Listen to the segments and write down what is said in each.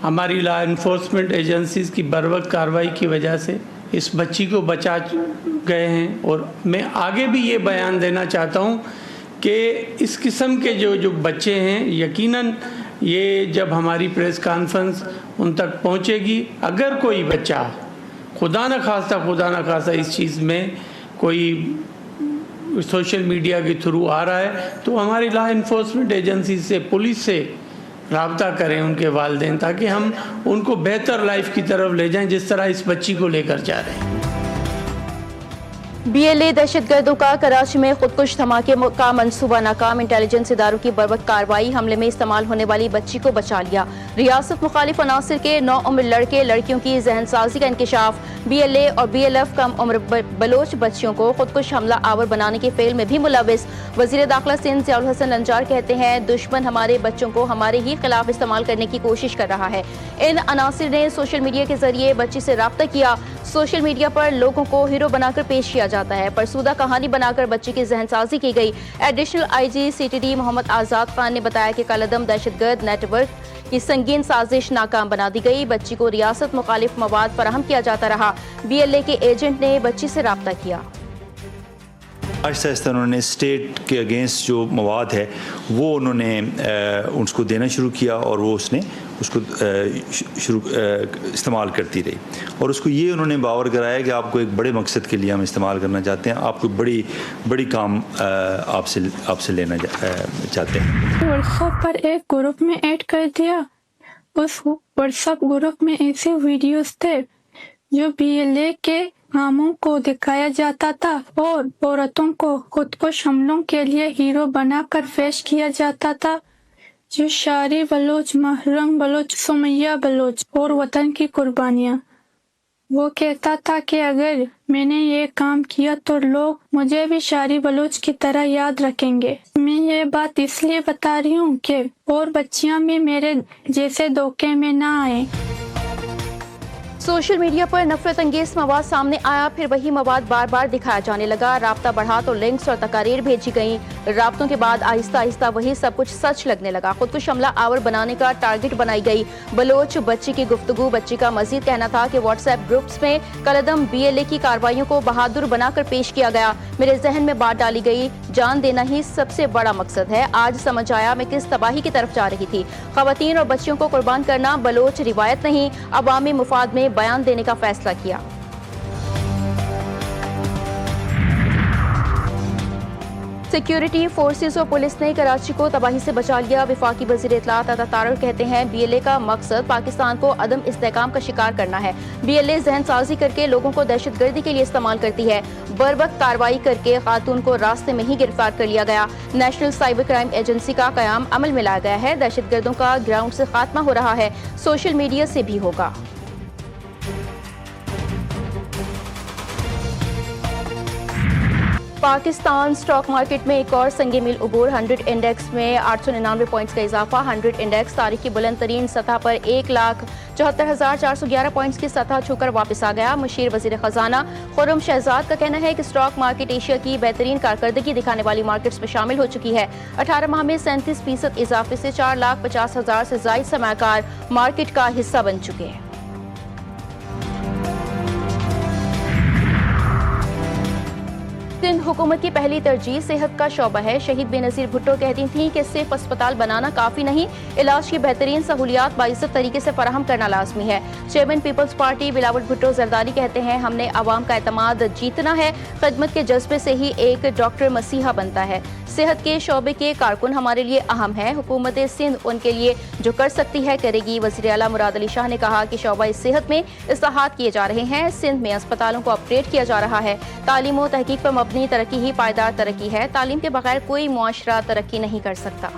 हमारी law enforcement agencies की बर्वक्त कार्रवाई की वजह से इस बच्ची को बचा गए हैं। और मैं आगे भी ये बयान देना चाहता हूँ कि इस किस्म के जो बच्चे हैं, यकीनन ये जब हमारी प्रेस कॉन्फ्रेंस उन तक पहुँचेगी, अगर कोई बच्चा खुदा न खास्ता इस चीज़ में कोई सोशल मीडिया के थ्रू आ रहा है तो हमारी लॉ इन्फोर्समेंट एजेंसी से, पुलिस से राब्ता करें उनके वालिदैन, ताकि हम उनको बेहतर लाइफ की तरफ ले जाएं जिस तरह इस बच्ची को लेकर जा रहे हैं। BLA दहशतगर्दों का कराची में खुदकुश धमाके का मंसूबा नाकाम, इंटेलिजेंस इदारों की बर्वक्त कार्रवाई, हमले में इस्तेमाल होने वाली बच्ची को बचा लिया। रियासत मुखालिफ अनासिर के 9 उम्र लड़के लड़कियों की जहनसाजी का इंकशाफ, BLA और BLF कम उम्र बलोच बच्चियों को खुदकुश हमला आवर बनाने के फेल में भी मुलविस। वजीर दाखिला सिंध ज़ियाउल हसन लंजार कहते हैं, दुश्मन हमारे बच्चों को हमारे ही खिलाफ इस्तेमाल करने की कोशिश कर रहा है। इन अनासिर ने सोशल मीडिया के जरिए बच्ची से राब्ता किया। सोशल मीडिया पर लोगों को हीरो बनाकर पेश किया जाता है, परसूदा कहानी बनाकर बच्ची की जहनसाजी की गई। एडिशनल IG CTD मोहम्मद आजाद खान ने बताया कि कलदम दहशतगर्द नेटवर्क की संगीन साजिश नाकाम बना दी गई। बच्ची को रियासत मुखालिफ मवाद फराहम किया जाता रहा। BLA के एजेंट ने बच्ची से राब्ता किया। आहिस्ता आहिस्ता उन्होंने स्टेट के अगेंस्ट जो मवाद है वो उन्होंने उसको देना शुरू किया और वो उसने उसको इस्तेमाल करती रही और उसको ये उन्होंने बावर कराया कि आपको एक बड़े मकसद के लिए हम इस्तेमाल करना चाहते हैं, आपको बड़ी काम आपसे लेना चाहते हैं। व्हाट्सएप पर एक ग्रुप में ऐड कर दिया। उस व्हाट्सएप ग्रुप में ऐसे वीडियोस थे जो BLA के कामों को दिखाया जाता था और औरतों को खुदकुश हमलों के लिए हीरो बनाकर पेश किया जाता था, जो शारी बलोच, महरंग बलोच, सुमैया बलोच और वतन की कुर्बानियाँ। वो कहता था कि अगर मैंने ये काम किया तो लोग मुझे भी शारी बलोच की तरह याद रखेंगे। मैं ये बात इसलिए बता रही हूँ कि और बच्चियाँ भी मेरे जैसे धोखे में ना आए। सोशल मीडिया पर नफरत अंगेज मवाद सामने आया, फिर वही मवाद बार बार दिखाया जाने लगा। राब्ता बढ़ा तो लिंक्स और तकारीर भेजी गईं। राब्तों के बाद आहिस्ता आहिस्ता वही सब कुछ सच लगने लगा। खुदकुश हमला आवर बनाने का टारगेट बनाई गई बलोच बच्ची की गुफ्तगू। बच्ची का मजीद कहना था कि व्हाट्सएप ग्रुप्स में कलदम BLA की कार्रवाइयों को बहादुर बनाकर पेश किया गया। मेरे जहन में बात डाली गई, जान देना ही सबसे बड़ा मकसद है। आज समझ आया मैं किस तबाही की तरफ जा रही थी। खवातीन और बच्चियों को कुर्बान करना बलोच रिवायत नहीं, अवामी मुफाद में बयान देने का फैसला किया। सिक्योरिटी फोर्सेस और पुलिस ने कराची को तबाही से बचा लिया। वफाकी वज़ीर इत्तलात अता तारर कहते हैं, BLA का मकसद पाकिस्तान को अदम इस्तेहकाम का शिकार करना है। BLA जहनसाजी करके लोगों को दहशतगर्दी के लिए इस्तेमाल करती है। बर्वक्त कार्रवाई करके खातून को रास्ते में ही गिरफ्तार कर लिया गया। नेशनल साइबर क्राइम एजेंसी का कयाम अमल में लाया गया है। दहशतगर्दों का ग्राउंड से खात्मा हो रहा है, सोशल मीडिया से भी होगा। पाकिस्तान स्टॉक मार्केट में एक और संगे मील उबूर। 100 इंडेक्स में 899 पॉइंट्स का इजाफा। 100 इंडेक्स तारीख की बुलंद तरीन सतह पर 1,74,411 पॉइंट्स की सतह छूकर वापस आ गया। मुशीर वजीर खजाना खुर्रम शहजाद का कहना है कि स्टॉक मार्केट एशिया की बेहतरीन कारकर्दगी दिखाने वाली मार्केट्स में शामिल हो चुकी है। 18 माह में 37% इजाफे से 4,50,000 से जायद सरमायाकार मार्केट का हिस्सा बन चुके हैं। सिंध हुकूमत की पहली तरजीह सेहत का शोबा है। शहीद बेनज़ीर भुट्टो कहती थीं कि सिर्फ अस्पताल बनाना काफ़ी नहीं, इलाज की बेहतरीन सहूलियात बाइज्जत तरीके से फराहम करना लाजमी है। Chairman Peoples Party Bilawal Bhutto Zardari कहते हैं, हमने आवाम का एतमाद जीतना है। खिदमत के जज्बे से ही एक डॉक्टर मसीहा बनता है। सेहत के शोबे के कारकुन हमारे लिए अहम है। हुकूमत सिंध उनके लिए जो कर सकती है करेगी। वज़ीर आला मुराद अली शाह ने कहा कि शोबा सेहत में इस्लाहात किए जा रहे हैं। सिंध में अस्पतालों को अपग्रेड किया जा रहा है। तालीम और तहकीक पर मबनी तरक्की ही पायदार तरक्की है। तालीम के बगैर कोई मुआशरा तरक्की नहीं कर सकता।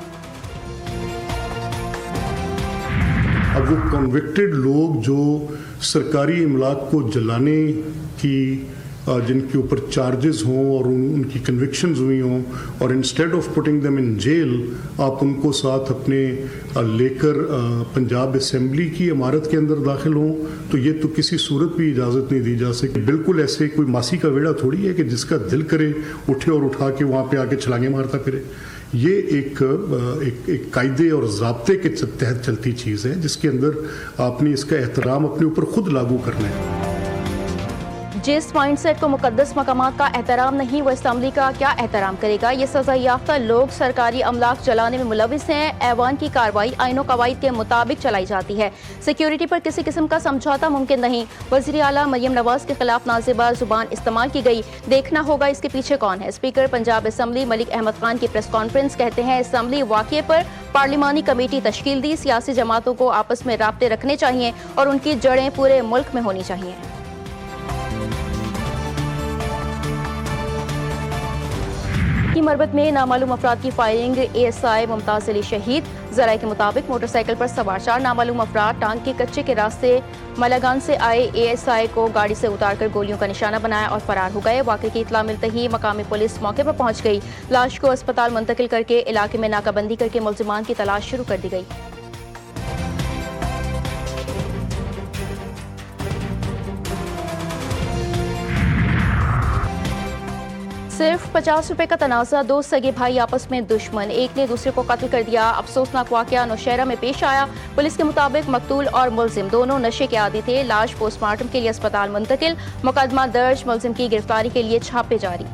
अब वो कन्विक्टेड लोग जो सरकारी इमलाक को जलाने की जिनके ऊपर चार्जेस हों और उनकी कन्विक्शंस हुई हों और instead of putting them in jail आप उनको साथ अपने लेकर पंजाब असेंबली की इमारत के अंदर दाखिल हों, तो ये तो किसी सूरत भी इजाज़त नहीं दी जा सकती। बिल्कुल ऐसे कोई मासी का वेड़ा थोड़ी है कि जिसका दिल करे उठे और उठा के वहाँ पे आके छलांगे मारता फिरे। ये एक कायदे और ज़ाब्ते के तहत चलती चीज़ है, जिसके अंदर आपने इसका एहतराम अपने ऊपर खुद लागू करना है। जिस माइंडसेट को मुकद्दस मकामात का एहतराम नहीं, वो असम्बली का क्या एहतराम करेगा। ये सजा याफ्ता लोग सरकारी अमलाक जलाने में मुलविस हैं। ऐवान की कार्रवाई आईनो कवायद के मुताबिक चलाई जाती है। सिक्योरिटी पर किसी किस्म का समझौता मुमकिन नहीं। वज़ीर आला मरियम नवाज के खिलाफ नाज़िबा जुबान इस्तेमाल की गई, देखना होगा इसके पीछे कौन है। स्पीकर पंजाब असम्बली मलिक अहमद खान की प्रेस कॉन्फ्रेंस कहते हैं, असम्बली वाक़े पर पार्लिमानी कमेटी तश्कील दी, सियासी जमातों को आपस में राब्ते रखने चाहिए और उनकी जड़ें पूरे मुल्क में होनी चाहिए। की मरबत में नामालूम अफराद की फायरिंग, ASI मुमताज अली शहीद। जराये के मुताबिक मोटरसाइकिल पर सवार 4 नामालूम अफराद टांग के कच्चे के रास्ते मलागान से आए ASI को गाड़ी से उतारकर गोलियों का निशाना बनाया और फरार हो गए। वाक़े की इत्तला मिलते ही मकामी पुलिस मौके पर पहुंच गई। लाश को अस्पताल मुंतकिल करके इलाके में नाकाबंदी करके मुल्जिमान की तलाश शुरू कर दी गई। सिर्फ 50 रुपए का तनाज़ा, 2 सगे भाई आपस में दुश्मन, एक ने दूसरे को कत्ल कर दिया। अफसोसनाक वाक़या नौशहरा में पेश आया। पुलिस के मुताबिक मकतूल और मुल्जिम दोनों नशे के आदी थे। लाश पोस्टमार्टम के लिए अस्पताल मुंतकिल, मुकदमा दर्ज, मुल्जिम की गिरफ्तारी के लिए छापे जारी।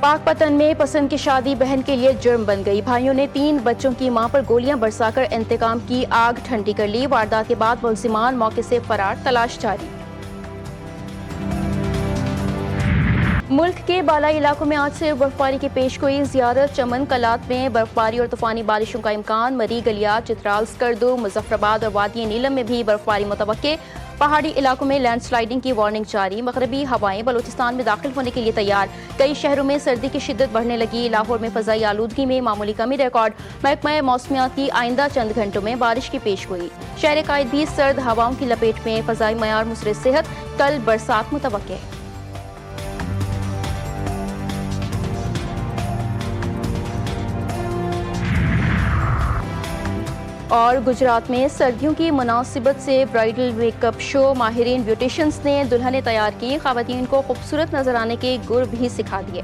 पाकपतन में पसंद की शादी बहन के लिए जुर्म बन गई। भाइयों ने 3 बच्चों की मां पर गोलियां बरसाकर इंतकाम की आग ठंडी कर ली। वारदात के बाद मुल्जिमान मौके से फरार, तलाश जारी। मुल्क के बालाई इलाकों में आज से बर्फबारी की पेशगोई। ज़ियारत, चमन, कलात में बर्फबारी और तूफानी बारिशों का इम्कान। मरी, गलियात, चित्राल, स्कर्दू, मुजफ्फराबाद और वादी नीलम में भी बर्फबारी मुतवक्के। पहाड़ी इलाकों में लैंडस्लाइडिंग की वार्निंग जारी। मगरबी हवाएं बलूचिस्तान में दाखिल होने के लिए तैयार। कई शहरों में सर्दी की शिद्दत बढ़ने लगी। लाहौर में फ़ज़ाई आलूदगी में मामूली कमी रिकॉर्ड। महकमा मौसमियात की आइंदा चंद घंटों में बारिश की पेशगोई। शहर कायद भी सर्द हवाओं की लपेट में। फ़ज़ाई मयार मुसरे सेहत, कल बरसात मुतवक्के। और गुजरात में सर्दियों की मुनासिबत से ब्राइडल मेकअप शो। माहिरीन ब्यूटिशियंस ने दुल्हनें तैयार की। ख़वातीन को खूबसूरत नजर आने के गुर भी सिखा दिए।